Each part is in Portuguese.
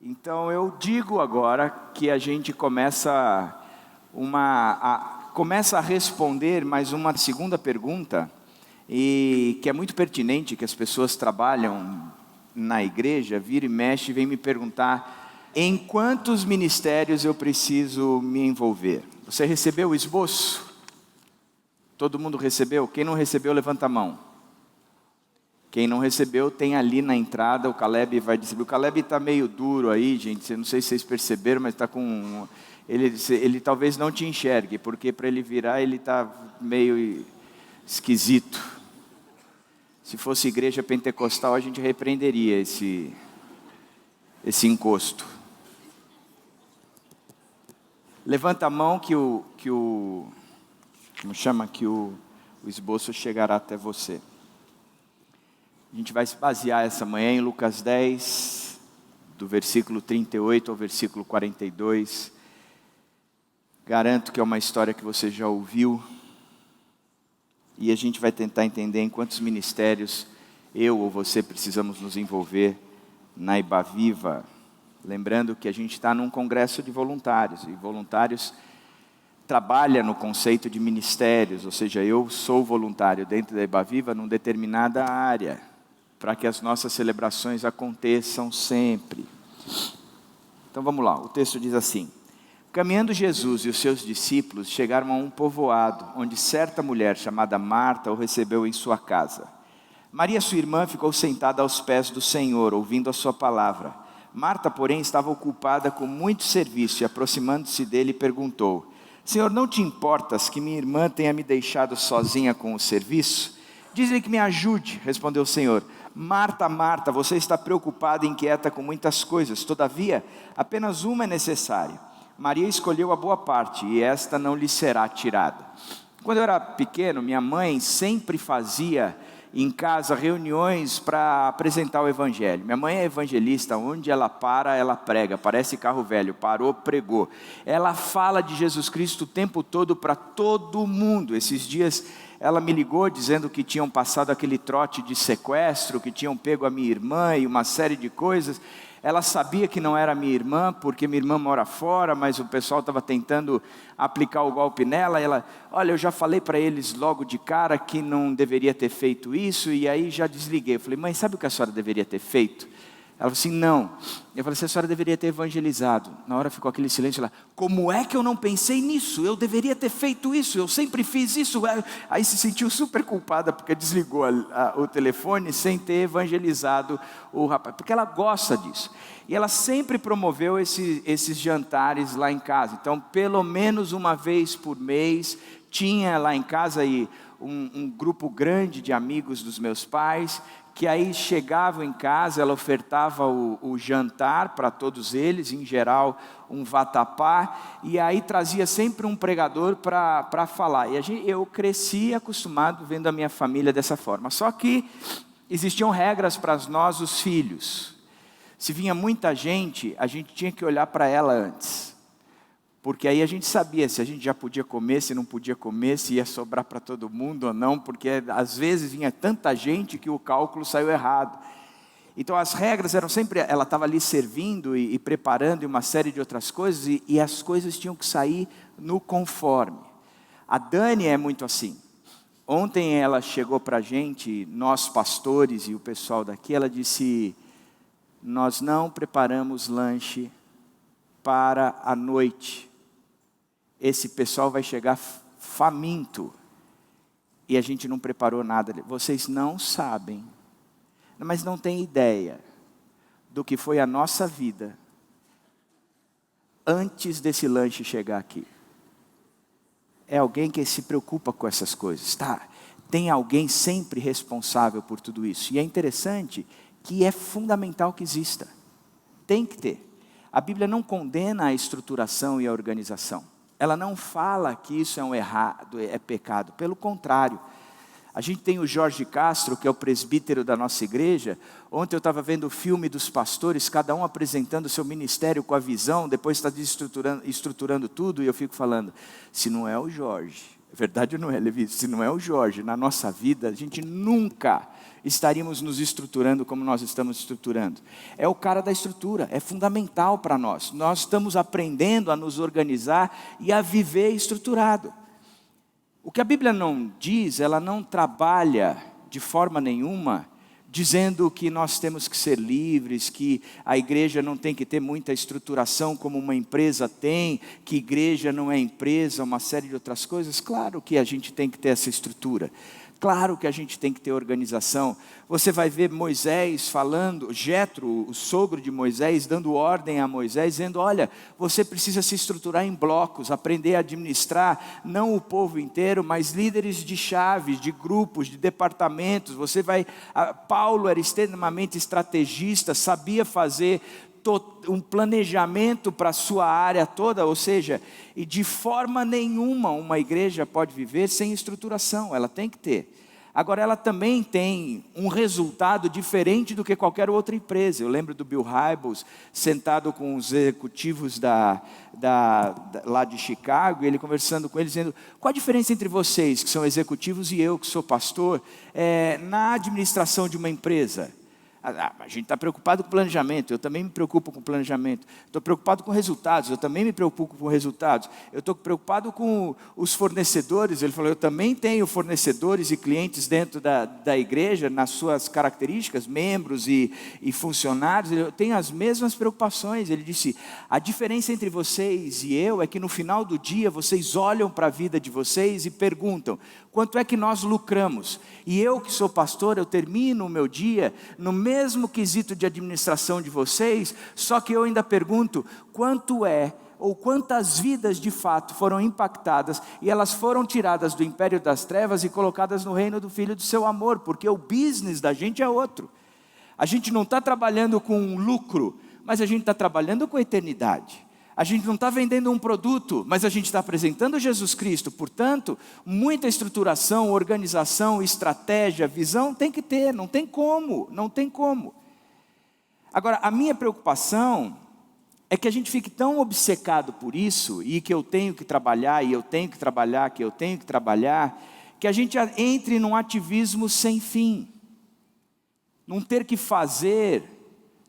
Então eu digo agora que a gente começa a responder mais uma segunda pergunta, e que é muito pertinente, que as pessoas trabalham na igreja, vira e mexe, vem me perguntar: em quantos ministérios eu preciso me envolver? Você recebeu o esboço? Todo mundo recebeu? Quem não recebeu, levanta a mão. Quem não recebeu, tem ali na entrada, o Caleb vai distribuir. O Caleb está meio duro aí, gente, eu não sei se vocês perceberam, mas está com... Ele talvez não te enxergue, porque para ele virar, ele está meio esquisito. Se fosse igreja pentecostal, a gente repreenderia esse encosto. Levanta a mão que o esboço chegará até você. A gente vai se basear essa manhã em Lucas 10, do versículo 38 ao versículo 42. Garanto que é uma história que você já ouviu. E a gente vai tentar entender em quantos ministérios eu ou você precisamos nos envolver na Ibaviva. Lembrando que a gente está num congresso de voluntários, e voluntários trabalham no conceito de ministérios, ou seja, eu sou voluntário dentro da Ibaviva numa determinada área, para que as nossas celebrações aconteçam sempre. Então vamos lá, o texto diz assim: caminhando Jesus e os seus discípulos chegaram a um povoado, onde certa mulher chamada Marta o recebeu em sua casa. Maria, sua irmã, ficou sentada aos pés do Senhor, ouvindo a sua palavra. Marta, porém, estava ocupada com muito serviço, e aproximando-se dele, perguntou: Senhor, não te importas que minha irmã tenha me deixado sozinha com o serviço? Diz-lhe que me ajude, respondeu o Senhor. Marta, Marta, você está preocupada e inquieta com muitas coisas, todavia, apenas uma é necessária. Maria escolheu a boa parte, e esta não lhe será tirada. Quando eu era pequeno, minha mãe sempre fazia em casa reuniões para apresentar o Evangelho. Minha mãe é evangelista, onde ela para, ela prega, parece carro velho, parou, pregou. Ela fala de Jesus Cristo o tempo todo para todo mundo. Esses dias ela me ligou dizendo que tinham passado aquele trote de sequestro, que tinham pego a minha irmã e uma série de coisas. Ela sabia que não era minha irmã, porque minha irmã mora fora, mas o pessoal estava tentando aplicar o golpe nela. Ela: olha, eu já falei para eles logo de cara que não deveria ter feito isso, e aí já desliguei. Eu falei: mãe, sabe o que a senhora deveria ter feito? Ela falou assim: não. Eu falei assim: a senhora deveria ter evangelizado. Na hora ficou aquele silêncio lá. Como é que eu não pensei nisso? Eu deveria ter feito isso, eu sempre fiz isso. Aí se sentiu super culpada, porque desligou o telefone sem ter evangelizado o rapaz, porque ela gosta disso. E ela sempre promoveu esses jantares lá em casa. Então, pelo menos uma vez por mês, tinha lá em casa aí um grupo grande de amigos dos meus pais, que aí chegavam em casa, ela ofertava o jantar para todos eles, em geral um vatapá, e aí trazia sempre um pregador para falar. E eu cresci acostumado vendo a minha família dessa forma. Só que existiam regras para nós, os filhos. Se vinha muita gente, a gente tinha que olhar para ela antes, porque aí a gente sabia se a gente já podia comer, se não podia comer, se ia sobrar para todo mundo ou não, porque às vezes vinha tanta gente que o cálculo saiu errado. Então as regras eram sempre, ela estava ali servindo e preparando e uma série de outras coisas, e as coisas tinham que sair no conforme. A Dani é muito assim. Ontem ela chegou para a gente, nós pastores e o pessoal daqui, ela disse: nós não preparamos lanche para a noite. Esse pessoal vai chegar faminto, e a gente não preparou nada. Vocês não sabem, mas não têm ideia do que foi a nossa vida antes desse lanche chegar aqui. É alguém que se preocupa com essas coisas, tá? Tem alguém sempre responsável por tudo isso. E é interessante que é fundamental que exista. Tem que ter. A Bíblia não condena a estruturação e a organização. Ela não fala que isso é um errado, é pecado. Pelo contrário. A gente tem o Jorge Castro, que é o presbítero da nossa igreja. Ontem eu estava vendo o filme dos pastores, cada um apresentando o seu ministério com a visão, depois está estruturando tudo, e eu fico falando: se não é o Jorge, é verdade ou não é, Levi? Se não é o Jorge na nossa vida, a gente nunca estaríamos nos estruturando como nós estamos estruturando. É o cara da estrutura, é fundamental para nós. Nós estamos aprendendo a nos organizar e a viver estruturado. O que a Bíblia não diz, ela não trabalha de forma nenhuma dizendo que nós temos que ser livres, que a igreja não tem que ter muita estruturação como uma empresa tem, que igreja não é empresa, uma série de outras coisas. Claro que a gente tem que ter essa estrutura. Claro que a gente tem que ter organização. Você vai ver Moisés falando, Jetro, o sogro de Moisés, dando ordem a Moisés, dizendo: olha, você precisa se estruturar em blocos, aprender a administrar, não o povo inteiro, mas líderes de chaves, de grupos, de departamentos. Paulo era extremamente estrategista, sabia fazer um planejamento para a sua área toda, ou seja, e de forma nenhuma uma igreja pode viver sem estruturação, ela tem que ter. Agora, ela também tem um resultado diferente do que qualquer outra empresa. Eu lembro do Bill Hybels, sentado com os executivos lá de Chicago, e ele conversando com eles, dizendo: qual a diferença entre vocês, que são executivos, e eu, que sou pastor, na administração de uma empresa? A gente está preocupado com planejamento, eu também me preocupo com planejamento. Estou preocupado com resultados, eu também me preocupo com resultados. Eu estou preocupado com os fornecedores. Ele falou: eu também tenho fornecedores e clientes dentro da igreja, nas suas características, membros e funcionários. Eu tenho as mesmas preocupações. Ele disse: a diferença entre vocês e eu é que no final do dia vocês olham para a vida de vocês e perguntam: quanto é que nós lucramos? E eu, que sou pastor, eu termino o meu dia no mesmo quesito de administração de vocês, só que eu ainda pergunto: quanto ou quantas vidas de fato foram impactadas e elas foram tiradas do império das trevas e colocadas no reino do Filho do seu amor, porque o business da gente é outro. A gente não está trabalhando com lucro, mas a gente está trabalhando com eternidade. A gente não está vendendo um produto, mas a gente está apresentando Jesus Cristo. Portanto, muita estruturação, organização, estratégia, visão tem que ter, não tem como. Agora, a minha preocupação é que a gente fique tão obcecado por isso, e que eu tenho que trabalhar, que a gente entre num ativismo sem fim, num ter que fazer,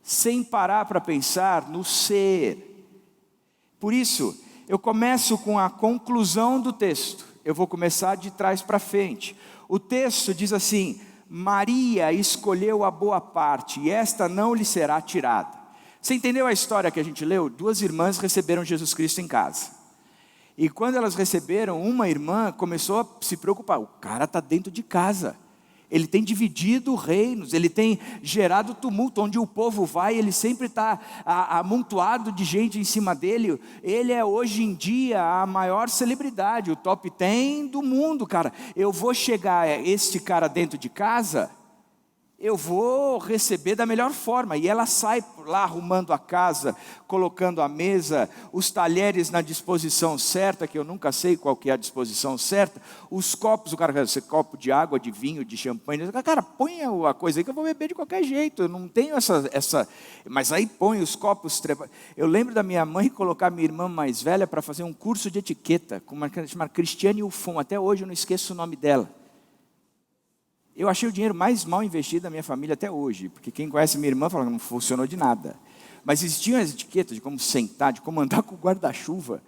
sem parar para pensar no ser. Por isso, eu começo com a conclusão do texto. Eu vou começar de trás para frente. O texto diz assim: Maria escolheu a boa parte, e esta não lhe será tirada. Você entendeu a história que a gente leu? 2 irmãs receberam Jesus Cristo em casa. E quando elas receberam, uma irmã começou a se preocupar: o cara está dentro de casa. Ele tem dividido reinos, ele tem gerado tumulto. Onde o povo vai, ele sempre está amontoado de gente em cima dele. Ele é hoje em dia a maior celebridade, o top 10 do mundo, cara. Eu vou chegar este cara dentro de casa, eu vou receber da melhor forma. E ela sai lá arrumando a casa, colocando a mesa, os talheres na disposição certa, que eu nunca sei qual que é a disposição certa, os copos, o cara quer dizer, copo de água, de vinho, de champanhe, cara, põe a coisa aí que eu vou beber de qualquer jeito, eu não tenho essa, mas aí põe os copos. Eu lembro da minha mãe colocar minha irmã mais velha para fazer um curso de etiqueta, com uma chamada Cristiane Ufon, até hoje eu não esqueço o nome dela. Eu achei o dinheiro mais mal investido da minha família até hoje, porque quem conhece minha irmã fala que não funcionou de nada. Mas existiam as etiquetas de como sentar, de como andar com o guarda-chuva.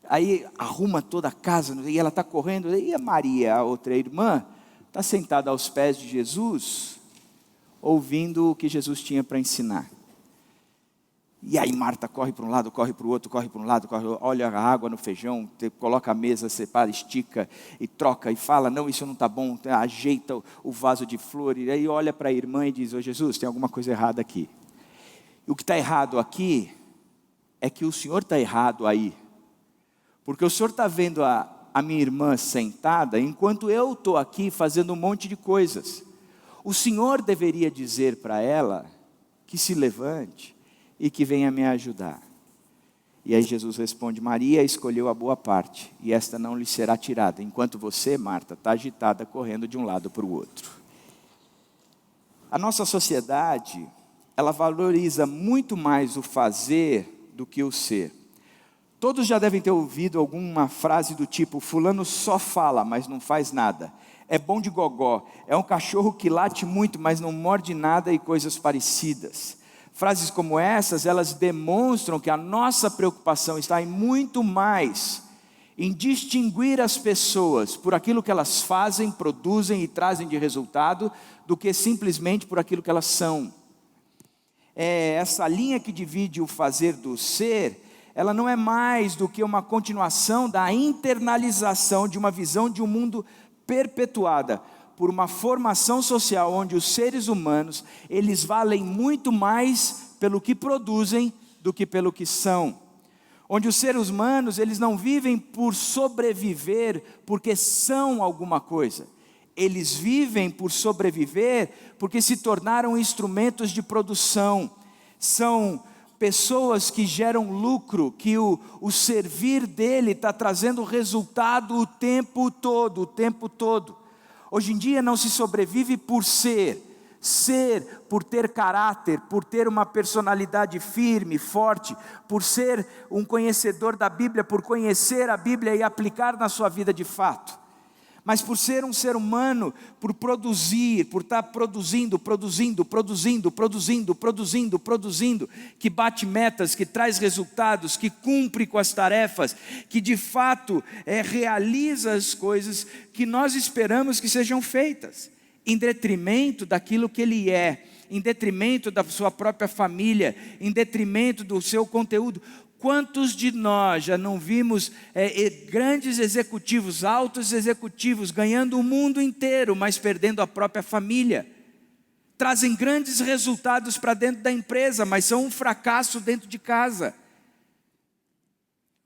Aí arruma toda a casa, e ela está correndo, e a Maria, a outra irmã, está sentada aos pés de Jesus, ouvindo o que Jesus tinha para ensinar. E aí Marta corre para um lado, corre para o outro, corre para um lado, olha a água no feijão, coloca a mesa, separa, estica e troca e fala: não, isso não está bom, ajeita o vaso de flor. E aí olha para a irmã e diz: ô Jesus, tem alguma coisa errada aqui. E o que está errado aqui é que o senhor está errado aí. Porque o senhor está vendo a minha irmã sentada, enquanto eu estou aqui fazendo um monte de coisas. O senhor deveria dizer para ela que se levante e que venha me ajudar. E aí Jesus responde: Maria escolheu a boa parte, e esta não lhe será tirada, enquanto você, Marta, está agitada, correndo de um lado para o outro. A nossa sociedade, ela valoriza muito mais o fazer do que o ser. Todos já devem ter ouvido alguma frase do tipo: fulano só fala, mas não faz nada. é bom de gogó, é um cachorro que late muito, mas não morde nada e coisas parecidas. Frases como essas, elas demonstram que a nossa preocupação está em muito mais em distinguir as pessoas por aquilo que elas fazem, produzem e trazem de resultado, do que simplesmente por aquilo que elas são. Essa linha que divide o fazer do ser, ela não é mais do que uma continuação da internalização de uma visão de um mundo perpetuada por uma formação social onde os seres humanos, eles valem muito mais pelo que produzem do que pelo que são. Onde os seres humanos, eles não vivem por sobreviver porque são alguma coisa. Eles vivem por sobreviver porque se tornaram instrumentos de produção. São pessoas que geram lucro, que o servir dele está trazendo resultado o tempo todo. Hoje em dia não se sobrevive por ser por ter caráter, por ter uma personalidade firme, forte, por ser um conhecedor da Bíblia, por conhecer a Bíblia e aplicar na sua vida de fato. Mas por ser um ser humano, por produzir, por estar produzindo, que bate metas, que traz resultados, que cumpre com as tarefas, que de fato realiza as coisas que nós esperamos que sejam feitas, em detrimento daquilo que ele é, em detrimento da sua própria família, em detrimento do seu conteúdo. Quantos de nós já não vimos grandes executivos, altos executivos, ganhando o mundo inteiro, mas perdendo a própria família? Trazem grandes resultados para dentro da empresa, mas são um fracasso dentro de casa.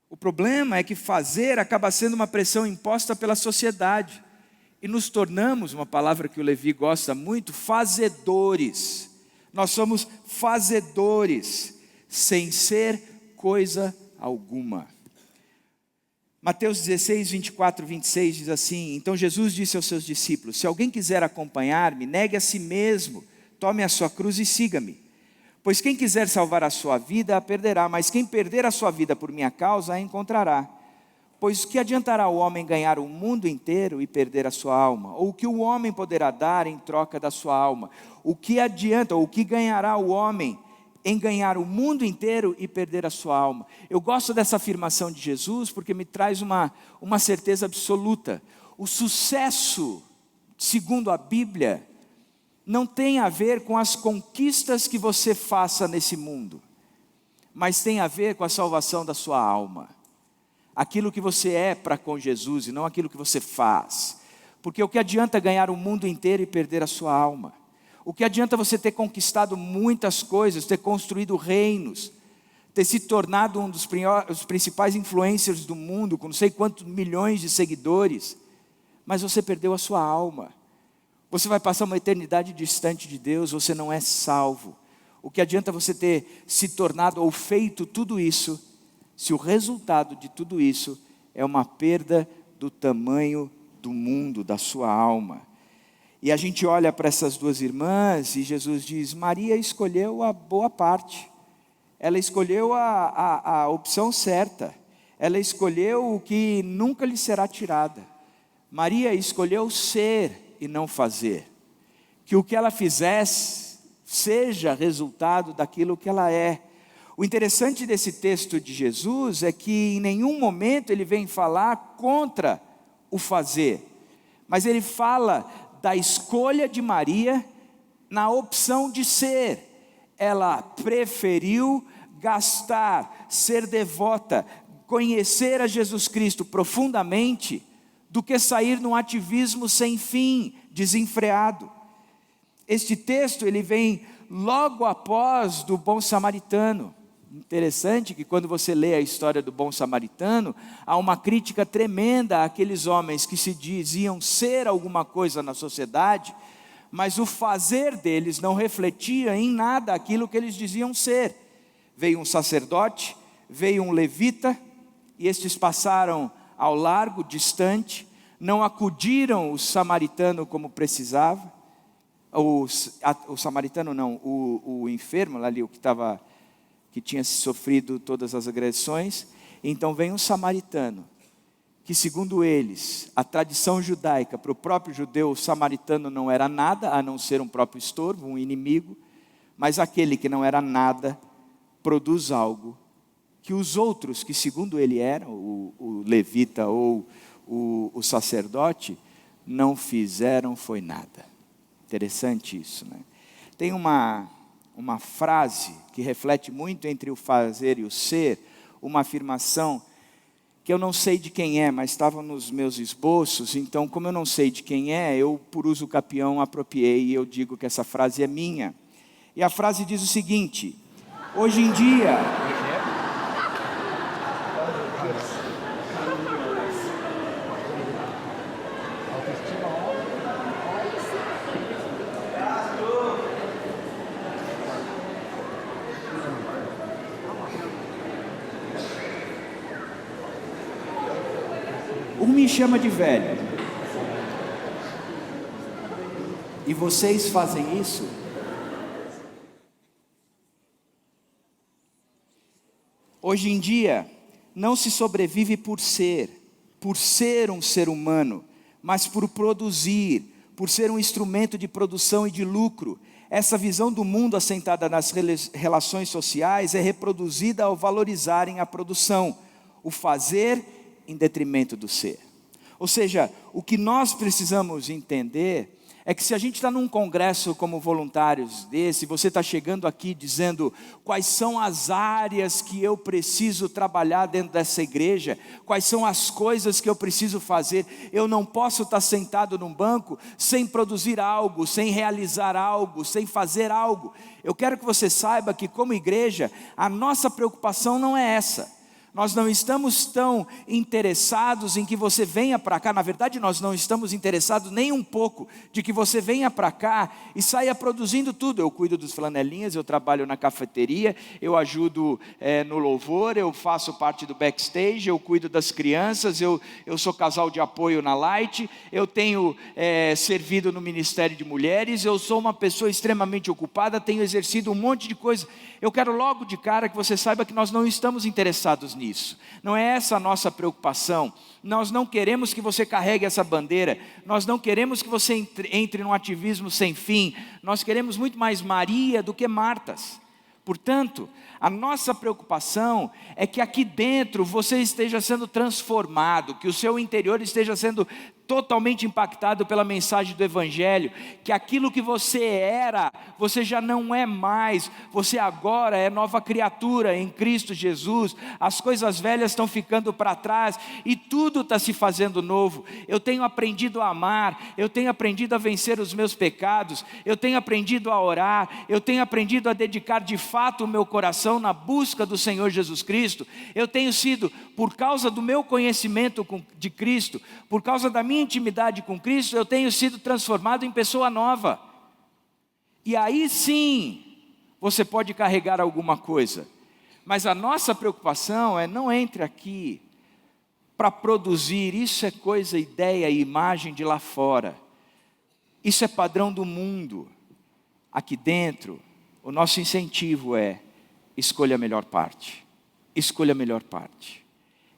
O problema é que fazer acaba sendo uma pressão imposta pela sociedade. E nos tornamos, uma palavra que o Levi gosta muito, fazedores. Nós somos fazedores, sem ser coisa alguma. Mateus 16, 24, 26 diz assim: então Jesus disse aos seus discípulos: se alguém quiser acompanhar-me, negue a si mesmo, tome a sua cruz e siga-me. Pois quem quiser salvar a sua vida, a perderá, mas quem perder a sua vida por minha causa, a encontrará. Pois que adiantará o homem ganhar o mundo inteiro e perder a sua alma? Ou o que o homem poderá dar em troca da sua alma? O que adianta, ou o que ganhará o homem em ganhar o mundo inteiro e perder a sua alma? Eu gosto dessa afirmação de Jesus porque me traz uma certeza absoluta. O sucesso, segundo a Bíblia, não tem a ver com as conquistas que você faça nesse mundo, mas tem a ver com a salvação da sua alma. Aquilo que você é para com Jesus e não aquilo que você faz. Porque o que adianta ganhar o mundo inteiro e perder a sua alma? O que adianta você ter conquistado muitas coisas, ter construído reinos, ter se tornado um dos principais influencers do mundo, com não sei quantos milhões de seguidores, mas você perdeu a sua alma? Você vai passar uma eternidade distante de Deus, você não é salvo. O que adianta você ter se tornado ou feito tudo isso, se o resultado de tudo isso é uma perda do tamanho do mundo, da sua alma? E a gente olha para essas duas irmãs e Jesus diz: Maria escolheu a boa parte, ela escolheu a opção certa, ela escolheu o que nunca lhe será tirada. Maria escolheu ser e não fazer, que o que ela fizesse seja resultado daquilo que ela é. O interessante desse texto de Jesus é que em nenhum momento ele vem falar contra o fazer, mas ele fala da escolha de Maria na opção de ser. Ela preferiu gastar, ser devota, conhecer a Jesus Cristo profundamente, do que sair num ativismo sem fim, desenfreado. Este texto ele vem logo após do bom samaritano. Interessante que quando você lê a história do bom samaritano, há uma crítica tremenda àqueles homens que se diziam ser alguma coisa na sociedade, mas o fazer deles não refletia em nada aquilo que eles diziam ser. Veio um sacerdote, veio um levita, e estes passaram ao largo, distante, não acudiram o samaritano como precisava, o samaritano não, o enfermo ali, o que tinha sofrido todas as agressões. Então vem um samaritano, que segundo eles, a tradição judaica, para o próprio judeu, o samaritano não era nada, a não ser um próprio estorvo, um inimigo, mas aquele que não era nada, produz algo que os outros, que segundo ele eram, o levita ou o sacerdote, não fizeram foi nada. Interessante isso, né? Tem uma frase que reflete muito entre o fazer e o ser, uma afirmação que eu não sei de quem é, mas estava nos meus esboços, então como eu não sei de quem é, eu por uso capião apropriei e eu digo que essa frase é minha. E a frase diz o seguinte: hoje em dia... Um me chama de velho. E vocês fazem isso? Hoje em dia, não se sobrevive por ser um ser humano, mas por produzir, por ser um instrumento de produção e de lucro. Essa visão do mundo assentada nas relações sociais é reproduzida ao valorizarem a produção, o fazer em detrimento do ser. Ou seja, o que nós precisamos entender é que se a gente está num congresso como voluntários desse, você está chegando aqui dizendo quais são as áreas que eu preciso trabalhar dentro dessa igreja, quais são as coisas que eu preciso fazer, eu não posso estar sentado num banco sem produzir algo, sem realizar algo, sem fazer algo. Eu quero que você saiba que como igreja, a nossa preocupação não é essa. Nós não estamos tão interessados em que você venha para cá. Na verdade, nós não estamos interessados nem um pouco de que você venha para cá e saia produzindo tudo. Eu cuido dos flanelinhas, eu trabalho na cafeteria, eu ajudo no louvor, eu faço parte do backstage, eu cuido das crianças, eu sou casal de apoio na Light, eu tenho servido no Ministério de Mulheres, eu sou uma pessoa extremamente ocupada, tenho exercido um monte de coisa. Eu quero logo de cara que você saiba que nós não estamos interessados nisso. Não é essa a nossa preocupação. Nós não queremos que você carregue essa bandeira. Nós não queremos que você entre num ativismo sem fim. Nós queremos muito mais Maria do que Martas. Portanto, a nossa preocupação é que aqui dentro você esteja sendo transformado, que o seu interior esteja sendo totalmente impactado pela mensagem do Evangelho, que aquilo que você era, você já não é mais, você agora é nova criatura em Cristo Jesus, as coisas velhas estão ficando para trás e tudo está se fazendo novo. Eu tenho aprendido a amar, eu tenho aprendido a vencer os meus pecados, eu tenho aprendido a orar, eu tenho aprendido a dedicar de fato o meu coração na busca do Senhor Jesus Cristo. Eu tenho sido, por causa do meu conhecimento de Cristo, por causa da minha intimidade com Cristo, eu tenho sido transformado em pessoa nova. E aí sim, você pode carregar alguma coisa. Mas a nossa preocupação é não entre aqui para produzir, isso é coisa, ideia e imagem de lá fora. Isso é padrão do mundo. Aqui dentro, o nosso incentivo é: escolha a melhor parte. Escolha a melhor parte.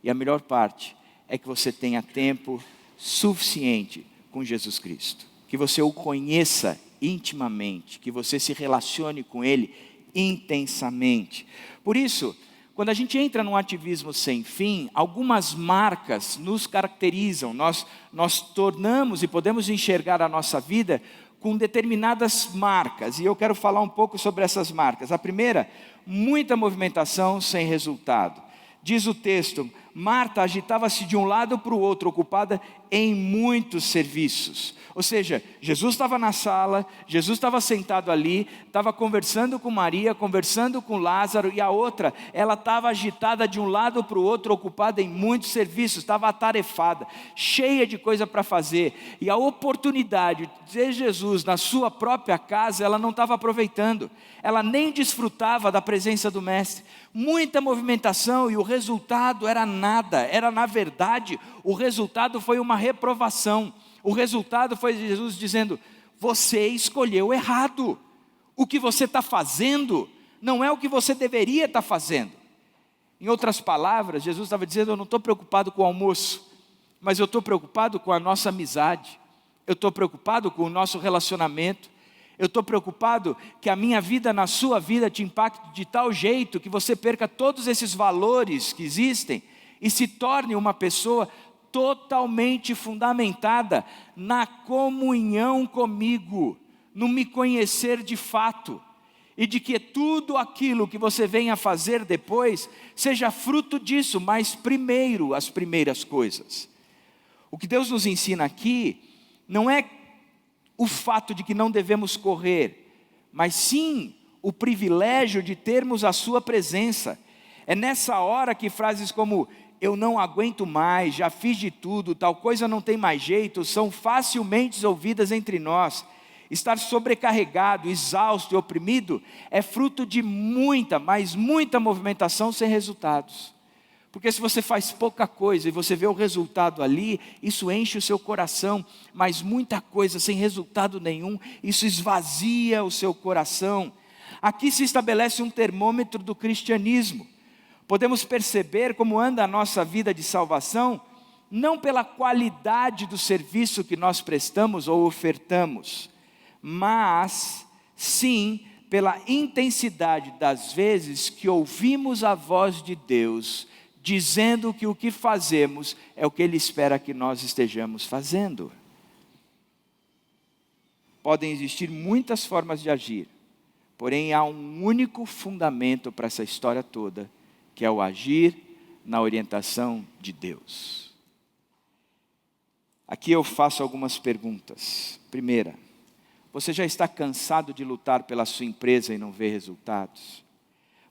E a melhor parte é que você tenha tempo suficiente com Jesus Cristo. Que você o conheça intimamente. Que você se relacione com Ele intensamente. Por isso, quando a gente entra num ativismo sem fim, algumas marcas nos caracterizam. Nós tornamos e podemos enxergar a nossa vida com determinadas marcas, e eu quero falar um pouco sobre essas marcas. A primeira, muita movimentação sem resultado. Diz o texto: Marta agitava-se de um lado para o outro, ocupada em muitos serviços. Ou seja, Jesus estava na sala, Jesus estava sentado ali, estava conversando com Maria, conversando com Lázaro, e a outra, ela estava agitada de um lado para o outro, ocupada em muitos serviços, estava atarefada, cheia de coisa para fazer, e a oportunidade de ter Jesus na sua própria casa, ela não estava aproveitando, ela nem desfrutava da presença do Mestre. Muita movimentação, e o resultado era nada. Era, na verdade, o resultado foi uma reprovação. O resultado foi Jesus dizendo: você escolheu errado. O que você está fazendo não é o que você deveria estar fazendo. Em outras palavras, Jesus estava dizendo: eu não estou preocupado com o almoço, mas eu estou preocupado com a nossa amizade, eu estou preocupado com o nosso relacionamento, eu estou preocupado que a minha vida na sua vida te impacte de tal jeito que você perca todos esses valores que existem e se torne uma pessoa totalmente fundamentada na comunhão comigo, no me conhecer de fato, e de que tudo aquilo que você venha fazer depois seja fruto disso, mas primeiro as primeiras coisas. O que Deus nos ensina aqui não é o fato de que não devemos correr, mas sim o privilégio de termos a sua presença. É nessa hora que frases como eu não aguento mais, já fiz de tudo, tal coisa não tem mais jeito, são facilmente ouvidas entre nós. Estar sobrecarregado, exausto e oprimido é fruto de muita, mas muita movimentação sem resultados. Porque se você faz pouca coisa e você vê o resultado ali, isso enche o seu coração, mas muita coisa sem resultado nenhum, isso esvazia o seu coração. Aqui se estabelece um termômetro do cristianismo. Podemos perceber como anda a nossa vida de salvação, não pela qualidade do serviço que nós prestamos ou ofertamos, mas sim pela intensidade das vezes que ouvimos a voz de Deus, dizendo que o que fazemos é o que Ele espera que nós estejamos fazendo. Podem existir muitas formas de agir, porém há um único fundamento para essa história toda, que é o agir na orientação de Deus. Aqui eu faço algumas perguntas. Primeira, você já está cansado de lutar pela sua empresa e não ver resultados?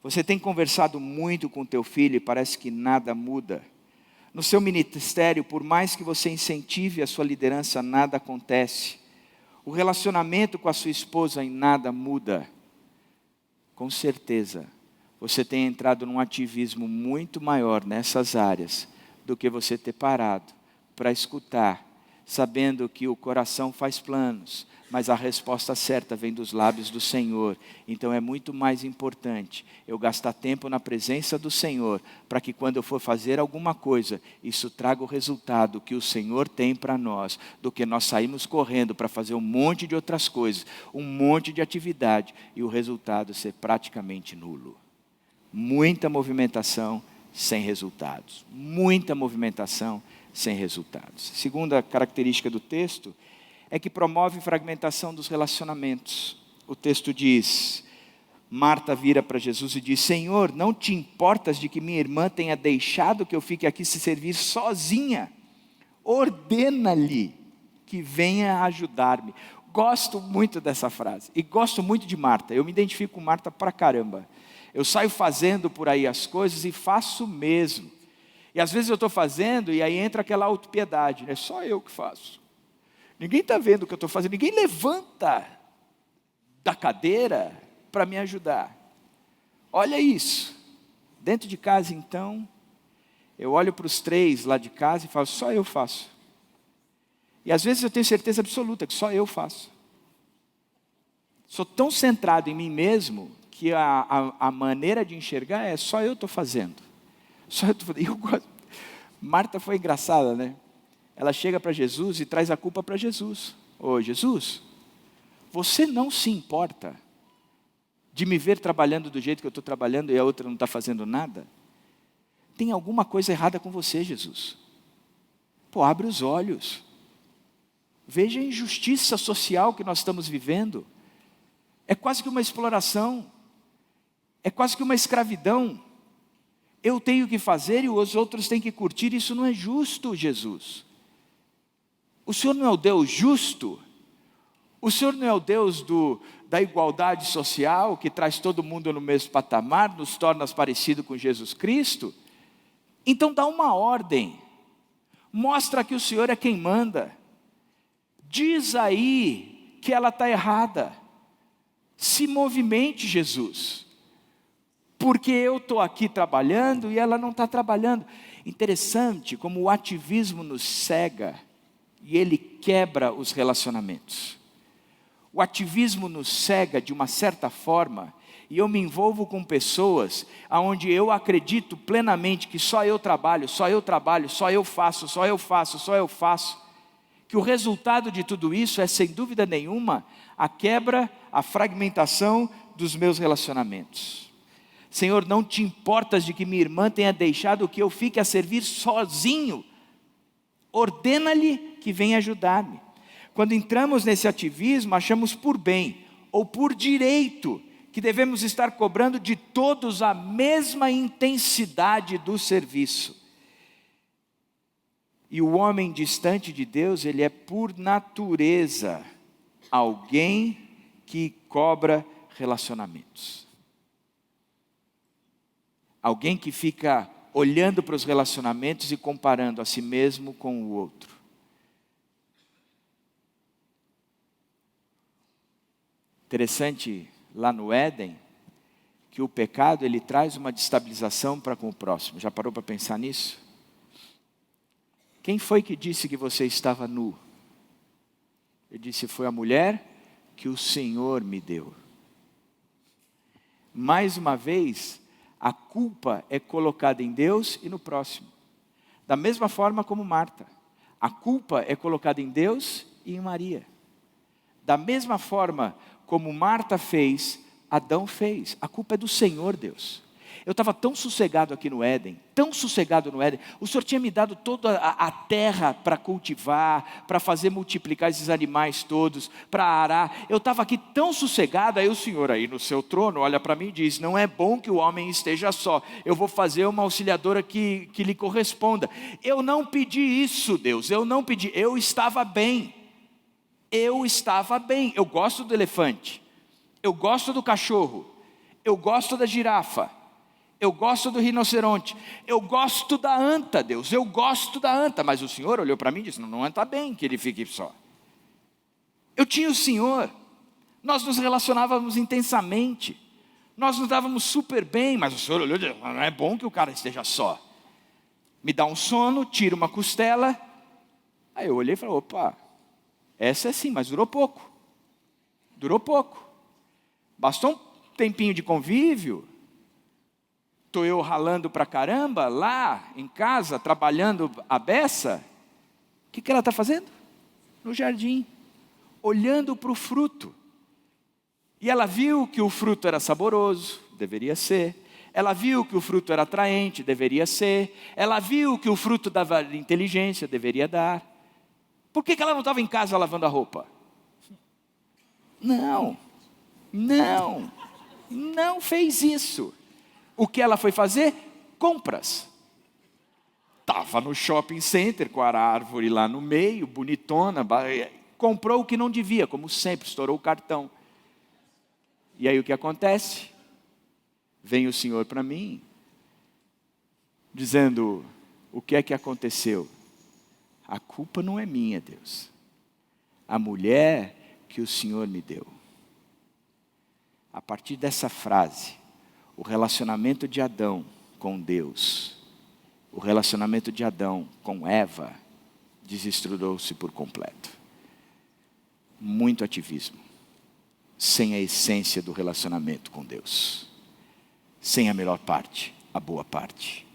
Você tem conversado muito com teu filho e parece que nada muda. No seu ministério, por mais que você incentive a sua liderança, nada acontece. O relacionamento com a sua esposa em nada muda. Com certeza, você tem entrado num ativismo muito maior nessas áreas do que você ter parado para escutar, sabendo que o coração faz planos, mas a resposta certa vem dos lábios do Senhor. Então é muito mais importante eu gastar tempo na presença do Senhor, para que quando eu for fazer alguma coisa, isso traga o resultado que o Senhor tem para nós, do que nós saímos correndo para fazer um monte de outras coisas, um monte de atividade, e o resultado ser praticamente nulo. Muita movimentação sem resultados. Muita movimentação sem resultados. Segunda característica do texto é que promove fragmentação dos relacionamentos. O texto diz, Marta vira para Jesus e diz, Senhor, não te importas de que minha irmã tenha deixado que eu fique aqui se servir sozinha? Ordena-lhe que venha ajudar-me. Gosto muito dessa frase, e gosto muito de Marta. Eu me identifico com Marta pra caramba. Eu saio fazendo por aí as coisas e faço mesmo. E às vezes eu estou fazendo e aí entra aquela autopiedade, né? Só eu que faço. Ninguém está vendo o que eu estou fazendo, ninguém levanta da cadeira para me ajudar. Olha isso. Dentro de casa, então, eu olho para os três lá de casa e falo, só eu faço. E às vezes eu tenho certeza absoluta que só eu faço. Sou tão centrado em mim mesmo que a maneira de enxergar é só eu estou fazendo. Só eu estou fazendo. Eu gosto. Marta foi engraçada, né? Ela chega para Jesus e traz a culpa para Jesus. Ô Jesus, você não se importa de me ver trabalhando do jeito que eu estou trabalhando e a outra não está fazendo nada? Tem alguma coisa errada com você, Jesus. Pô, abre os olhos. Veja a injustiça social que nós estamos vivendo. É quase que uma exploração. É quase que uma escravidão. Eu tenho que fazer e os outros têm que curtir. Isso não é justo, Jesus. O Senhor não é o Deus justo? O Senhor não é o Deus da igualdade social, que traz todo mundo no mesmo patamar, nos torna parecido com Jesus Cristo? Então dá uma ordem. Mostra que o Senhor é quem manda. Diz aí que ela está errada. Se movimente, Jesus. Porque eu estou aqui trabalhando e ela não está trabalhando. Interessante como o ativismo nos cega e ele quebra os relacionamentos. O ativismo nos cega de uma certa forma e eu me envolvo com pessoas onde eu acredito plenamente que só eu trabalho, só eu trabalho, só eu faço, só eu faço, só eu faço, que o resultado de tudo isso é, sem dúvida nenhuma, a quebra, a fragmentação dos meus relacionamentos. Senhor, não te importas de que minha irmã tenha deixado que eu fique a servir sozinho. Ordena-lhe que venha ajudar-me. Quando entramos nesse ativismo, achamos por bem ou por direito que devemos estar cobrando de todos a mesma intensidade do serviço. E o homem distante de Deus, ele é por natureza alguém que cobra relacionamentos. Alguém que fica olhando para os relacionamentos e comparando a si mesmo com o outro. Interessante lá no Éden, que o pecado ele traz uma destabilização para com o próximo. Já parou para pensar nisso? Quem foi que disse que você estava nu? Eu disse, foi a mulher que o Senhor me deu. Mais uma vez, a culpa é colocada em Deus e no próximo. Da mesma forma como Marta. A culpa é colocada em Deus e em Maria. Da mesma forma como Marta fez, Adão fez. A culpa é do Senhor Deus. Eu estava tão sossegado aqui no Éden, tão sossegado no Éden. O Senhor tinha me dado toda a terra para cultivar, para fazer multiplicar esses animais todos, para arar. Eu estava aqui tão sossegado, aí o Senhor aí no seu trono olha para mim e diz, não é bom que o homem esteja só. Eu vou fazer uma auxiliadora que lhe corresponda. Eu não pedi isso, Deus, eu não pedi. Eu estava bem. Eu estava bem. Eu gosto do elefante. Eu gosto do cachorro. Eu gosto da girafa. Eu gosto do rinoceronte, eu gosto da anta, Deus, eu gosto da anta. Mas o Senhor olhou para mim e disse, não está bem que ele fique só. Eu tinha o Senhor, nós nos relacionávamos intensamente, nós nos dávamos super bem, mas o Senhor olhou e disse, não é bom que o cara esteja só. Me dá um sono, tira uma costela. Aí eu olhei e falei, opa, essa é sim, mas durou pouco. Durou pouco. Bastou um tempinho de convívio. Estou eu ralando pra caramba, lá em casa, trabalhando a beça. O que ela está fazendo? No jardim, olhando para o fruto. E ela viu que o fruto era saboroso, deveria ser. Ela viu que o fruto era atraente, deveria ser. Ela viu que o fruto dava inteligência, deveria dar. Por que ela não estava em casa lavando a roupa? Não fez isso. O que ela foi fazer? Compras. Estava no shopping center com a árvore lá no meio, bonitona, comprou o que não devia, como sempre, estourou o cartão. E aí o que acontece? Vem o Senhor para mim, dizendo, o que é que aconteceu? A culpa não é minha, Deus. A mulher que o Senhor me deu. A partir dessa frase, o relacionamento de Adão com Deus, o relacionamento de Adão com Eva, desestruturou-se por completo. Muito ativismo, sem a essência do relacionamento com Deus, sem a melhor parte, a boa parte.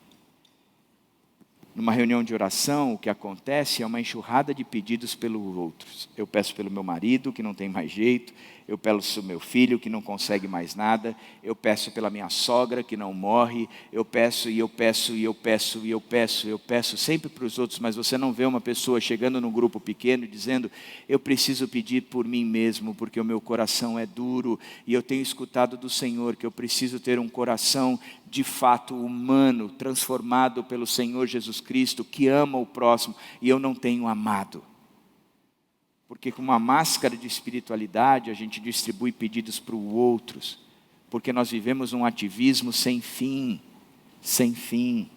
Numa reunião de oração, o que acontece é uma enxurrada de pedidos pelos outros. Eu peço pelo meu marido, que não tem mais jeito. Eu peço pelo meu filho, que não consegue mais nada. Eu peço pela minha sogra, que não morre. Eu peço sempre para os outros. Mas você não vê uma pessoa chegando num grupo pequeno e dizendo, eu preciso pedir por mim mesmo, porque o meu coração é duro. E eu tenho escutado do Senhor que eu preciso ter um coração de fato humano, transformado pelo Senhor Jesus Cristo, que ama o próximo, e eu não tenho amado. Porque com uma máscara de espiritualidade, a gente distribui pedidos para os outros, porque nós vivemos um ativismo sem fim, sem fim.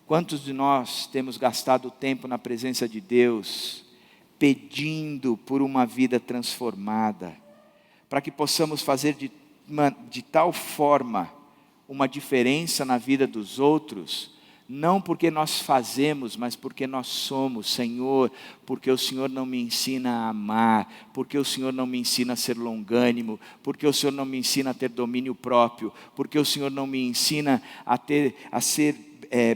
Quantos de nós temos gastado tempo na presença de Deus, pedindo por uma vida transformada, para que possamos fazer de tal forma uma diferença na vida dos outros, não porque nós fazemos, mas porque nós somos. Senhor, porque o Senhor não me ensina a amar, porque o Senhor não me ensina a ser longânimo, porque o Senhor não me ensina a ter domínio próprio, porque o Senhor não me ensina a ser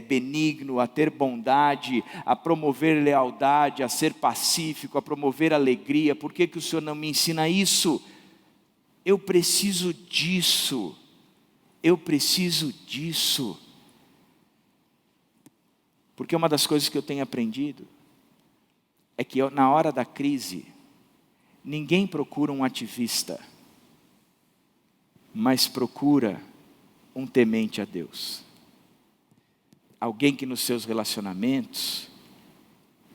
benigno, a ter bondade, a promover lealdade, a ser pacífico, a promover alegria. Por que o Senhor não me ensina isso? Eu preciso disso, eu preciso disso. Porque uma das coisas que eu tenho aprendido é que na hora da crise, ninguém procura um ativista, mas procura um temente a Deus. Alguém que nos seus relacionamentos,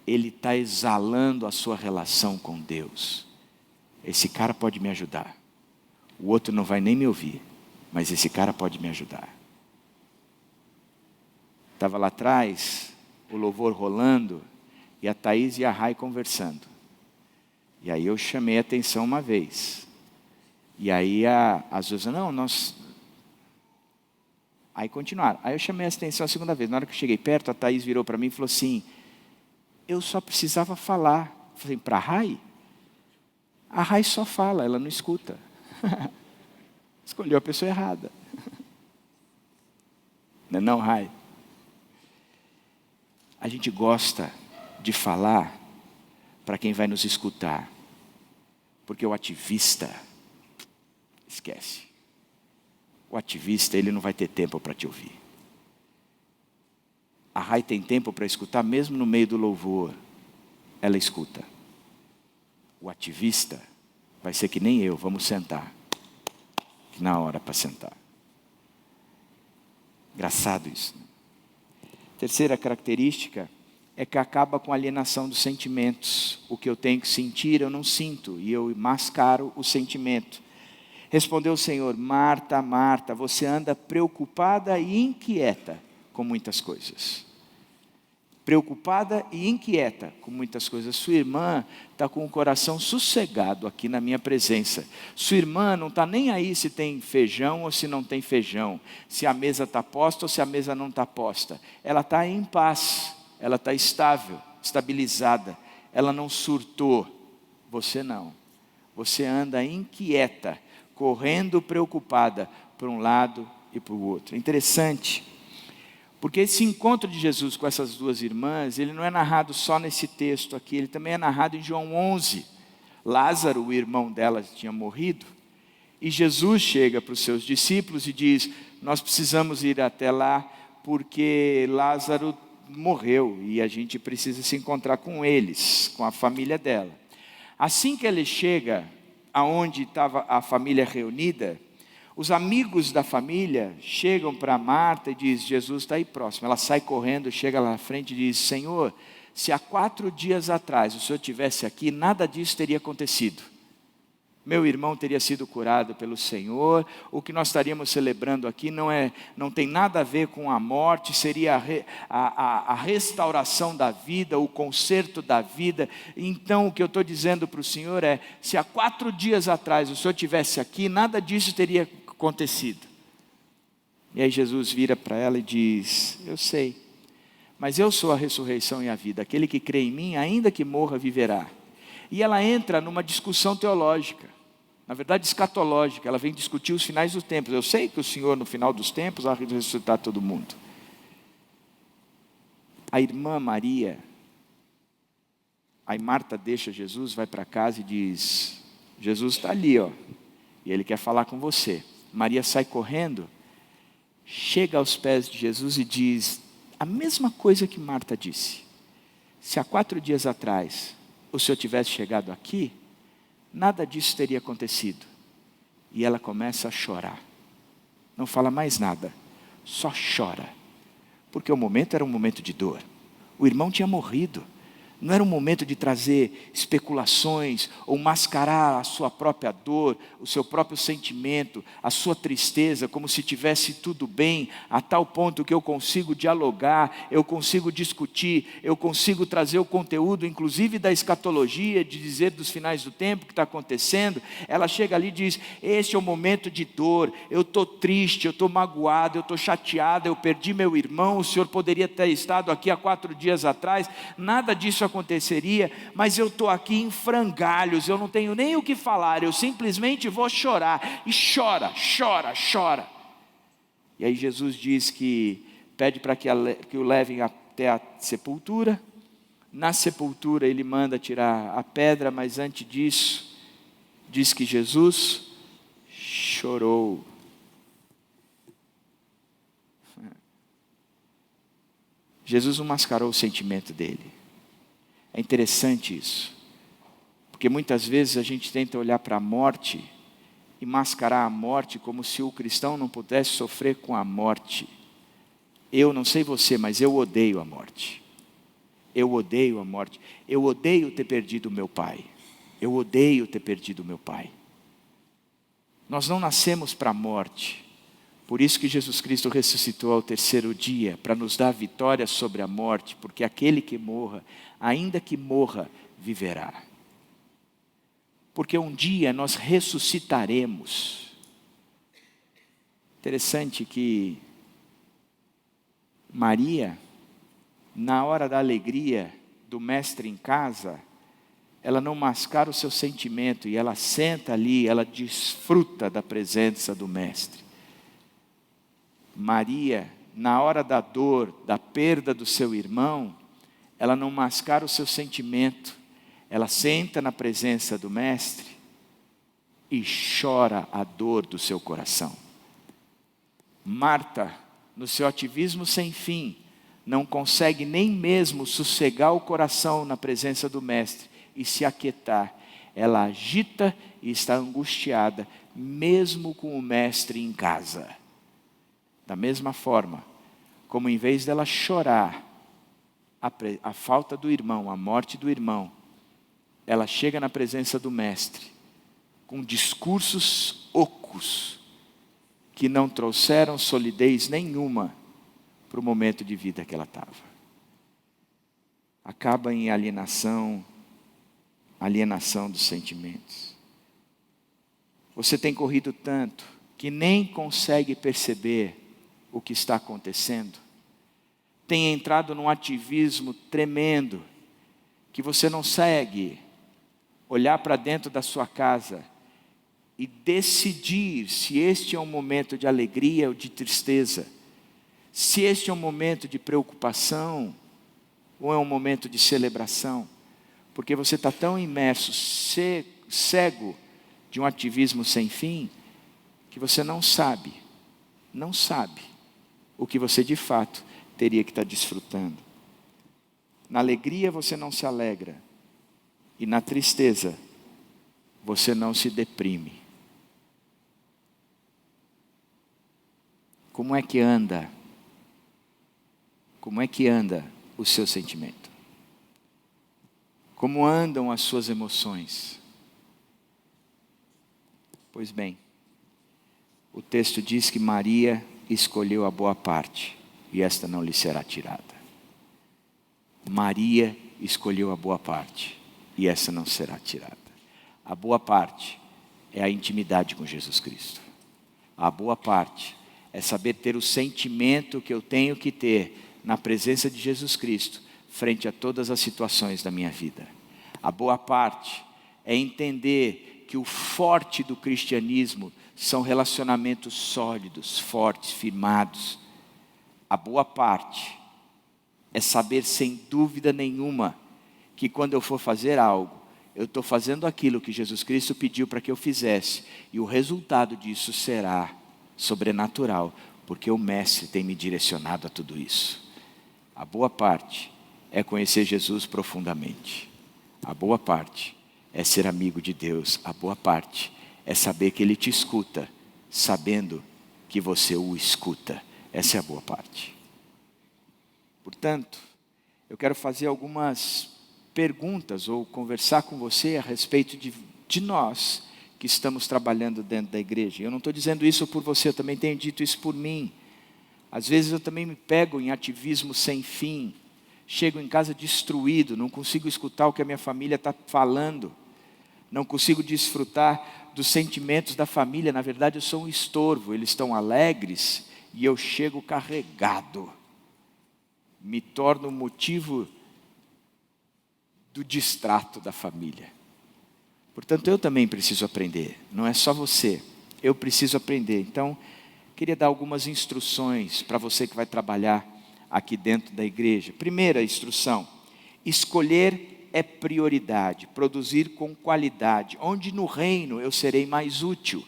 ele está exalando a sua relação com Deus. Esse cara pode me ajudar. O outro não vai nem me ouvir, mas esse cara pode me ajudar. Estava lá atrás, o louvor rolando, e a Thaís e a Rai conversando. E aí eu chamei a atenção uma vez. E aí a Zuza, não, nós... Aí continuaram. Aí eu chamei a atenção a segunda vez. Na hora que eu cheguei perto, a Thaís virou para mim e falou assim, eu só precisava falar. Eu falei, para a Rai? A Rai só fala, ela não escuta. Escolheu a pessoa errada. Não, Rai? A gente gosta de falar para quem vai nos escutar. Porque o ativista, esquece. O ativista, ele não vai ter tempo para te ouvir. A Rai tem tempo para escutar, mesmo no meio do louvor. Ela escuta. O ativista vai ser que nem eu, vamos sentar. Que na hora para sentar. Engraçado isso, né? Terceira característica é que acaba com a alienação dos sentimentos. O que eu tenho que sentir, eu não sinto, e eu mascaro o sentimento. Respondeu o Senhor, Marta, Marta, você anda preocupada e inquieta com muitas coisas. Preocupada e inquieta com muitas coisas. Sua irmã está com o coração sossegado aqui na minha presença. Sua irmã não está nem aí se tem feijão ou se não tem feijão. Se a mesa está posta ou se a mesa não está posta. Ela está em paz, ela está estável, estabilizada. Ela não surtou, você não. Você anda inquieta, correndo preocupada por um lado e para o outro. Interessante. Porque esse encontro de Jesus com essas duas irmãs, ele não é narrado só nesse texto aqui, ele também é narrado em João 11. Lázaro, o irmão dela, tinha morrido, e Jesus chega para os seus discípulos e diz, nós precisamos ir até lá, porque Lázaro morreu, e a gente precisa se encontrar com eles, com a família dela. Assim que ele chega aonde estava a família reunida, os amigos da família chegam para Marta e dizem, Jesus está aí próximo. Ela sai correndo, chega lá na frente e diz, Senhor, se há 4 dias atrás o Senhor estivesse aqui, nada disso teria acontecido. Meu irmão teria sido curado pelo Senhor, o que nós estaríamos celebrando aqui não tem nada a ver com a morte, seria a restauração da vida, o conserto da vida. Então o que eu estou dizendo para o Senhor é, se há 4 dias atrás o Senhor estivesse aqui, nada disso teria acontecido. E aí Jesus vira para ela e diz, eu sei, mas eu sou a ressurreição e a vida, aquele que crê em mim, ainda que morra, viverá. E ela entra numa discussão teológica, na verdade escatológica, ela vem discutir os finais dos tempos. Eu sei que o Senhor no final dos tempos vai ressuscitar todo mundo. A irmã Maria, aí Marta deixa Jesus, vai para casa e diz, Jesus está ali, ó, e ele quer falar com você. Maria sai correndo, chega aos pés de Jesus e diz a mesma coisa que Marta disse. Se há 4 dias atrás o Senhor tivesse chegado aqui, nada disso teria acontecido. E ela começa a chorar. Não fala mais nada, só chora. Porque o momento era um momento de dor. O irmão tinha morrido. Não era um momento de trazer especulações ou mascarar a sua própria dor, o seu próprio sentimento, a sua tristeza, como se tivesse tudo bem, a tal ponto que eu consigo dialogar, eu consigo discutir, eu consigo trazer o conteúdo, inclusive da escatologia, de dizer dos finais do tempo que está acontecendo. Ela chega ali e diz: este é o momento de dor, eu estou triste, eu estou magoado, eu estou chateado, eu perdi meu irmão, o senhor poderia ter estado aqui há 4 dias atrás, nada disso aconteceria, mas eu estou aqui em frangalhos, eu não tenho nem o que falar, eu simplesmente vou chorar. E chora, chora, chora. E aí Jesus diz que pede para que o levem até a sepultura. Na sepultura ele manda tirar a pedra, mas antes disso diz que Jesus chorou. Jesus não mascarou o sentimento dele. É interessante isso, porque muitas vezes a gente tenta olhar para a morte e mascarar a morte como se o cristão não pudesse sofrer com a morte. Eu não sei você, mas eu odeio a morte. Eu odeio a morte. Eu odeio ter perdido meu pai. Eu odeio ter perdido meu pai. Nós não nascemos para a morte. Por isso que Jesus Cristo ressuscitou ao 3º dia, para nos dar vitória sobre a morte, porque aquele que morra, ainda que morra, viverá. Porque um dia nós ressuscitaremos. Interessante que Maria, na hora da alegria do mestre em casa, ela não mascara o seu sentimento, e ela senta ali, ela desfruta da presença do mestre. Maria, na hora da dor, da perda do seu irmão, ela não mascara o seu sentimento, ela senta na presença do mestre e chora a dor do seu coração. Marta, no seu ativismo sem fim, não consegue nem mesmo sossegar o coração na presença do mestre e se aquietar. Ela agita e está angustiada, mesmo com o mestre em casa. Da mesma forma, como em vez dela chorar a falta do irmão, a morte do irmão, ela chega na presença do mestre, com discursos ocos, que não trouxeram solidez nenhuma para o momento de vida que ela estava. Acaba em alienação dos sentimentos. Você tem corrido tanto, que nem consegue perceber o que está acontecendo, tem entrado num ativismo tremendo, que você não consegue olhar para dentro da sua casa e decidir se este é um momento de alegria ou de tristeza, se este é um momento de preocupação ou é um momento de celebração, porque você está tão imerso, cego de um ativismo sem fim, que você não sabe o que você de fato teria que estar desfrutando. Na alegria você não se alegra, e na tristeza você não se deprime. Como é que anda? Como é que anda o seu sentimento? Como andam as suas emoções? Pois bem, o texto diz que Maria escolheu a boa parte, e esta não lhe será tirada. Maria escolheu a boa parte, e essa não será tirada. A boa parte é a intimidade com Jesus Cristo. A boa parte é saber ter o sentimento que eu tenho que ter na presença de Jesus Cristo, frente a todas as situações da minha vida. A boa parte é entender que o forte do cristianismo são relacionamentos sólidos, fortes, firmados. A boa parte é saber sem dúvida nenhuma que quando eu for fazer algo, eu estou fazendo aquilo que Jesus Cristo pediu para que eu fizesse, e o resultado disso será sobrenatural, porque o Mestre tem me direcionado a tudo isso. A boa parte é conhecer Jesus profundamente. A boa parte é ser amigo de Deus. A boa parte é saber que Ele te escuta, sabendo que você o escuta. Essa é a boa parte. Portanto, eu quero fazer algumas perguntas ou conversar com você a respeito de nós que estamos trabalhando dentro da igreja. Eu não estou dizendo isso por você, eu também tenho dito isso por mim. Às vezes eu também me pego em ativismo sem fim. Chego em casa destruído, não consigo escutar o que a minha família está falando. Não consigo desfrutar dos sentimentos da família. Na verdade, eu sou um estorvo. Eles estão alegres e eu chego carregado. Me torno motivo do distrato da família. Portanto, eu também preciso aprender. Não é só você. Eu preciso aprender. Então, queria dar algumas instruções para você que vai trabalhar aqui dentro da igreja. Primeira instrução: escolher é prioridade, produzir com qualidade, onde no reino eu serei mais útil.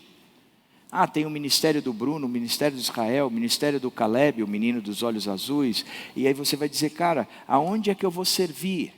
Tem o ministério do Bruno, o ministério de Israel, o ministério do Caleb, o menino dos olhos azuis, e aí você vai dizer, cara, aonde é que eu vou servir?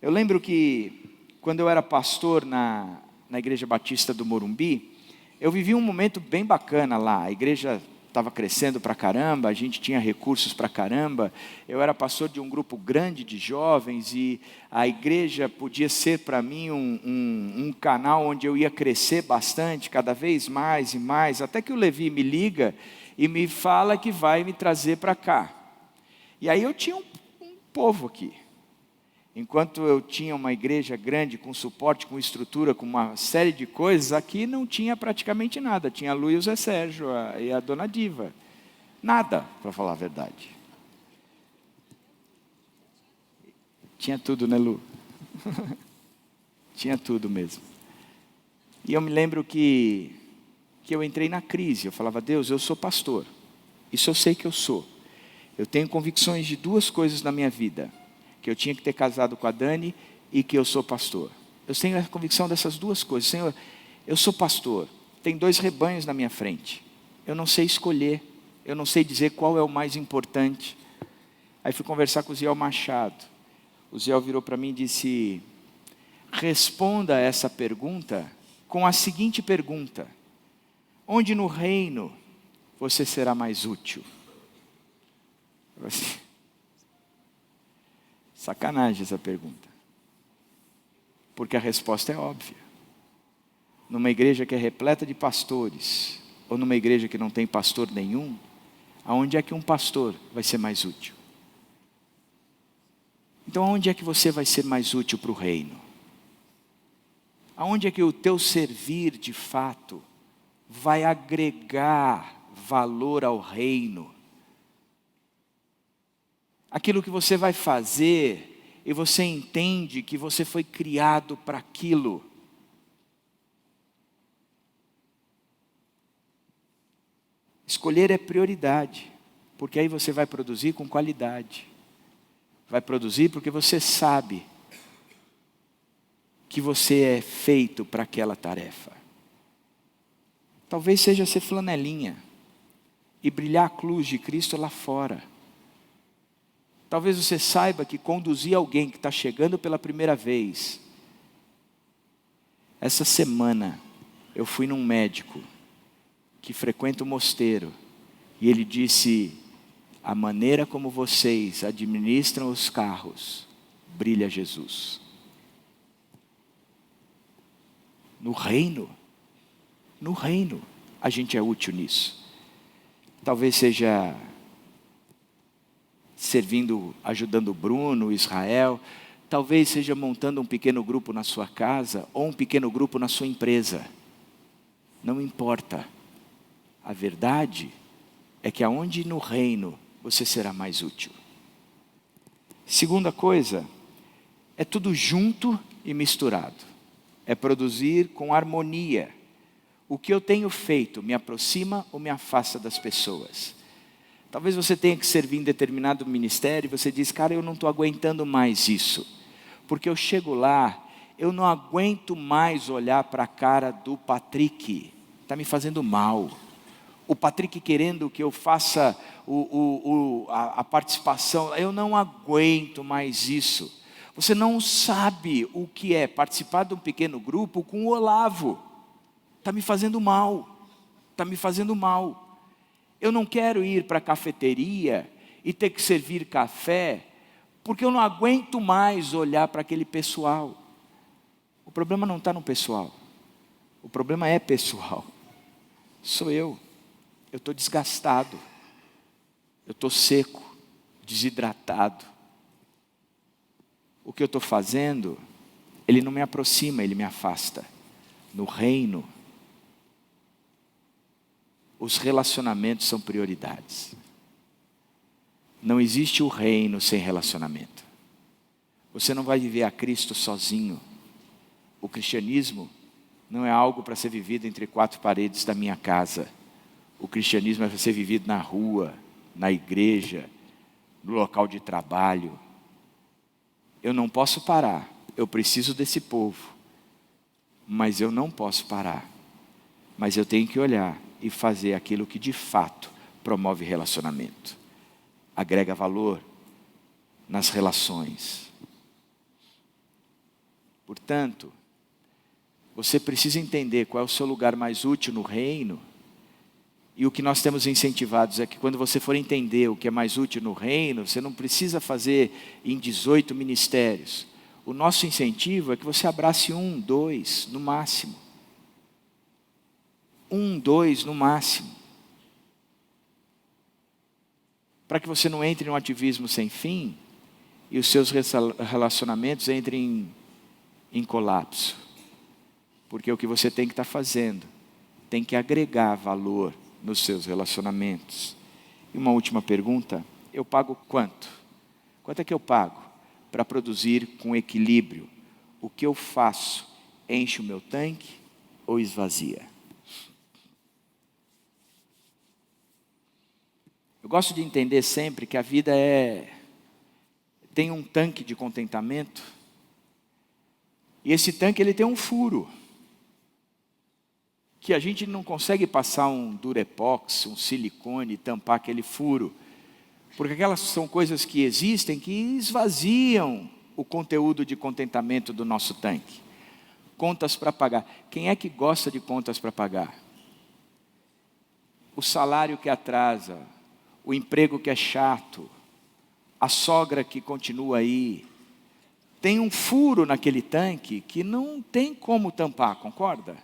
Eu lembro que quando eu era pastor na Igreja Batista do Morumbi, eu vivi um momento bem bacana lá. A igreja estava crescendo pra caramba, a gente tinha recursos pra caramba. Eu era pastor de um grupo grande de jovens e a igreja podia ser para mim um canal onde eu ia crescer bastante, cada vez mais e mais, até que o Levi me liga e me fala que vai me trazer para cá. E aí eu tinha um povo aqui. Enquanto eu tinha uma igreja grande, com suporte, com estrutura, com uma série de coisas, aqui não tinha praticamente nada. Tinha a Lu e o Zé Sérgio e a Dona Diva. Nada, para falar a verdade. Tinha tudo, né, Lu? Tinha tudo mesmo. E eu me lembro que eu entrei na crise. Eu falava, Deus, eu sou pastor. Isso eu sei que eu sou. Eu tenho convicções de duas coisas na minha vida: que eu tinha que ter casado com a Dani e que eu sou pastor. Eu tenho a convicção dessas duas coisas. Senhor, eu sou pastor, tem 2 rebanhos na minha frente. Eu não sei escolher, eu não sei dizer qual é o mais importante. Aí fui conversar com o Ziel Machado. O Ziel virou para mim e disse, responda essa pergunta com a seguinte pergunta: onde no reino você será mais útil? Eu assim, sacanagem essa pergunta. Porque a resposta é óbvia. Numa igreja que é repleta de pastores, ou numa igreja que não tem pastor nenhum, aonde é que um pastor vai ser mais útil? Então aonde é que você vai ser mais útil para o reino? Aonde é que o teu servir de fato vai agregar valor ao reino? Aquilo que você vai fazer e você entende que você foi criado para aquilo. Escolher é prioridade, porque aí você vai produzir com qualidade. Vai produzir porque você sabe que você é feito para aquela tarefa. Talvez seja ser flanelinha e brilhar a cruz de Cristo lá fora. Talvez você saiba que conduzir alguém que está chegando pela primeira vez. Essa semana eu fui num médico que frequenta o mosteiro e ele disse, a maneira como vocês administram os carros, brilha Jesus. No reino, a gente é útil nisso. Talvez seja servindo, ajudando o Bruno, Israel. Talvez seja montando um pequeno grupo na sua casa ou um pequeno grupo na sua empresa. Não importa. A verdade é que aonde no reino você será mais útil. Segunda coisa, é tudo junto e misturado. É produzir com harmonia. O que eu tenho feito me aproxima ou me afasta das pessoas? Talvez você tenha que servir em determinado ministério e você diz, cara, eu não estou aguentando mais isso. Porque eu chego lá, eu não aguento mais olhar para a cara do Patrick. Está me fazendo mal. O Patrick querendo que eu faça a participação, eu não aguento mais isso. Você não sabe o que é participar de um pequeno grupo com o Olavo. Está me fazendo mal. Está me fazendo mal. Eu não quero ir para a cafeteria e ter que servir café porque eu não aguento mais olhar para aquele pessoal. O problema não está no pessoal, o problema é pessoal, sou eu estou desgastado, eu estou seco, desidratado. O que eu estou fazendo, ele não me aproxima, ele me afasta. No reino, os relacionamentos são prioridades. Não existe o reino sem relacionamento. Você não vai viver a Cristo sozinho. O cristianismo não é algo para ser vivido entre quatro paredes da minha casa. O cristianismo é para ser vivido na rua, na igreja, no local de trabalho. Eu não posso parar, eu preciso desse povo, mas eu não posso parar. Mas eu tenho que olhar e fazer aquilo que de fato promove relacionamento, agrega valor nas relações. Portanto, você precisa entender qual é o seu lugar mais útil no reino. E o que nós temos incentivados é que quando você for entender o que é mais útil no reino, você não precisa fazer em 18 ministérios. O nosso incentivo é que você abrace 1, 2 no máximo. 1, 2 no máximo. Para que você não entre num ativismo sem fim e os seus relacionamentos entrem em colapso. Porque o que você tem que estar fazendo tem que agregar valor nos seus relacionamentos. E uma última pergunta: eu pago quanto? Quanto é que eu pago para produzir com equilíbrio? O que eu faço enche o meu tanque ou esvazia? Eu gosto de entender sempre que a vida tem um tanque de contentamento, e esse tanque ele tem um furo, que a gente não consegue passar um durepox, um silicone e tampar aquele furo, porque aquelas são coisas que existem que esvaziam o conteúdo de contentamento do nosso tanque. Contas para pagar. Quem é que gosta de contas para pagar? O salário que atrasa, o emprego que é chato, a sogra que continua aí. Tem um furo naquele tanque que não tem como tampar, concorda?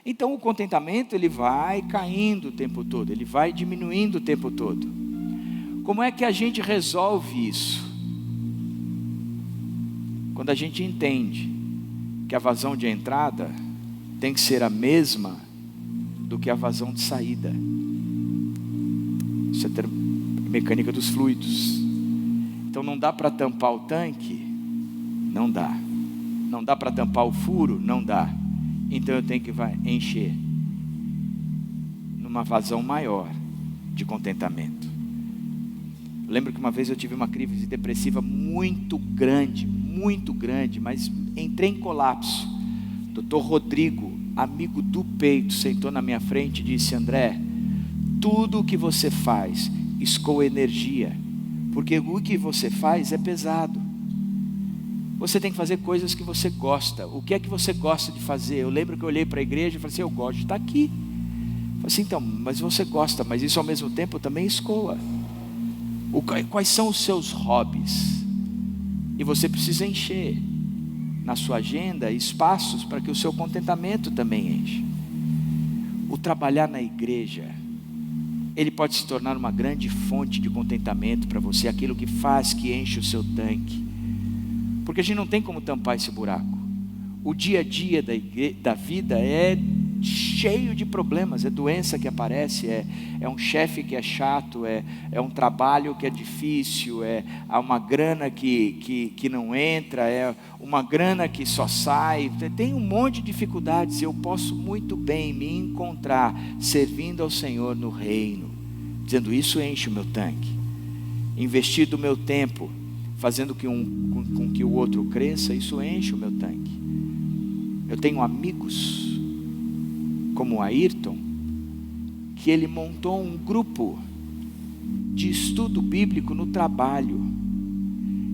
Então o contentamento ele vai caindo o tempo todo, ele vai diminuindo o tempo todo. Como é que a gente resolve isso? Quando a gente entende que a vazão de entrada tem que ser a mesma do que a vazão de saída. Isso é mecânica dos fluidos. Então não dá para tampar o tanque? Não dá. Não dá para tampar o furo? Não dá. Então eu tenho que encher numa vazão maior de contentamento. Eu lembro que uma vez eu tive uma crise depressiva muito grande, mas entrei em colapso. Dr. Rodrigo, amigo do peito, sentou na minha frente e disse: André, tudo o que você faz escoa energia, porque o que você faz é pesado. Você tem que fazer coisas que você gosta. O que é que você gosta de fazer? Eu lembro que eu olhei para a igreja e falei assim: eu gosto de estar aqui. Eu falei assim: então, mas você gosta, mas isso ao mesmo tempo também escoa. Quais são os seus hobbies? E você precisa encher na sua agenda espaços para que o seu contentamento também encha. O trabalhar na igreja, ele pode se tornar uma grande fonte de contentamento para você, aquilo que faz que enche o seu tanque. Porque a gente não tem como tampar esse buraco. O dia a dia da vida é cheio de problemas, é doença que aparece, é um chefe que é chato, é um trabalho que é difícil, há uma grana que não entra, é uma grana que só sai, tem um monte de dificuldades. E eu posso muito bem me encontrar servindo ao Senhor no reino, dizendo: isso enche o meu tanque. Investir do meu tempo fazendo com que o outro cresça, isso enche o meu tanque. Eu tenho amigos como o Ayrton, que ele montou um grupo de estudo bíblico no trabalho,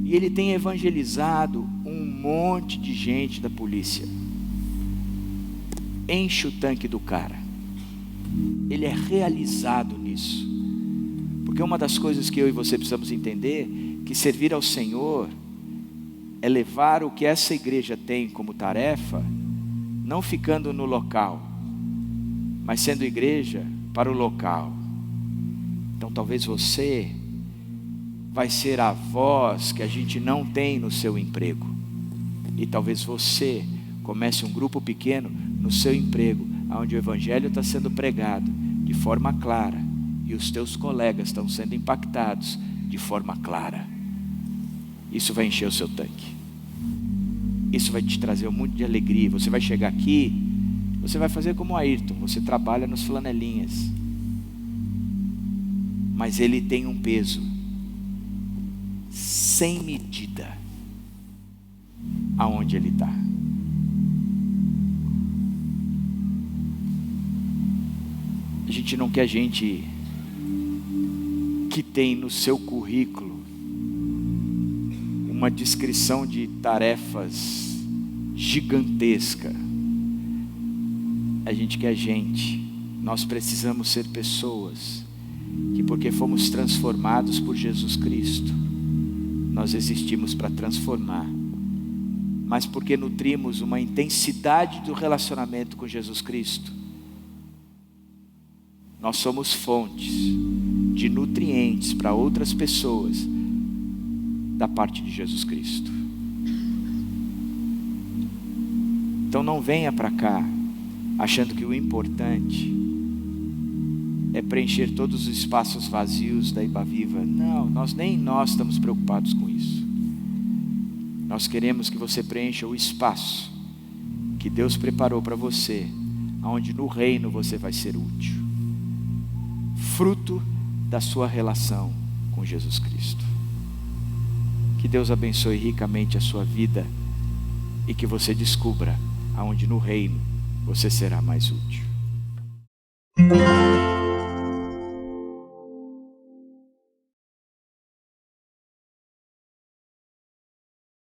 e ele tem evangelizado um monte de gente da polícia. Enche o tanque do cara, ele é realizado nisso. Porque uma das coisas que eu e você precisamos entender que servir ao Senhor é levar o que essa igreja tem como tarefa, não ficando no local, mas sendo igreja para o local. Então talvez você vai ser a voz que a gente não tem no seu emprego. E talvez você comece um grupo pequeno no seu emprego, onde o evangelho está sendo pregado de forma clara e os teus colegas estão sendo impactados de forma clara. Isso vai encher o seu tanque. Isso vai te trazer muito de alegria. Você vai chegar aqui, você vai fazer como o Ayrton, você trabalha nos flanelinhas. Mas ele tem um peso sem medida aonde ele está. A gente não quer gente que tem no seu currículo uma descrição de tarefas gigantesca. A gente quer gente. Nós precisamos ser pessoas que, porque fomos transformados por Jesus Cristo, nós existimos para transformar, mas porque nutrimos uma intensidade do relacionamento com Jesus Cristo, nós somos fontes de nutrientes para outras pessoas da parte de Jesus Cristo. Então não venha para cá achando que o importante é preencher todos os espaços vazios da Ibaviva. Não, nem nós estamos preocupados com isso. Nós queremos que você preencha o espaço que Deus preparou para você, onde no reino você vai ser útil, fruto da sua relação com Jesus Cristo. Que Deus abençoe ricamente a sua vida e que você descubra aonde no reino você será mais útil.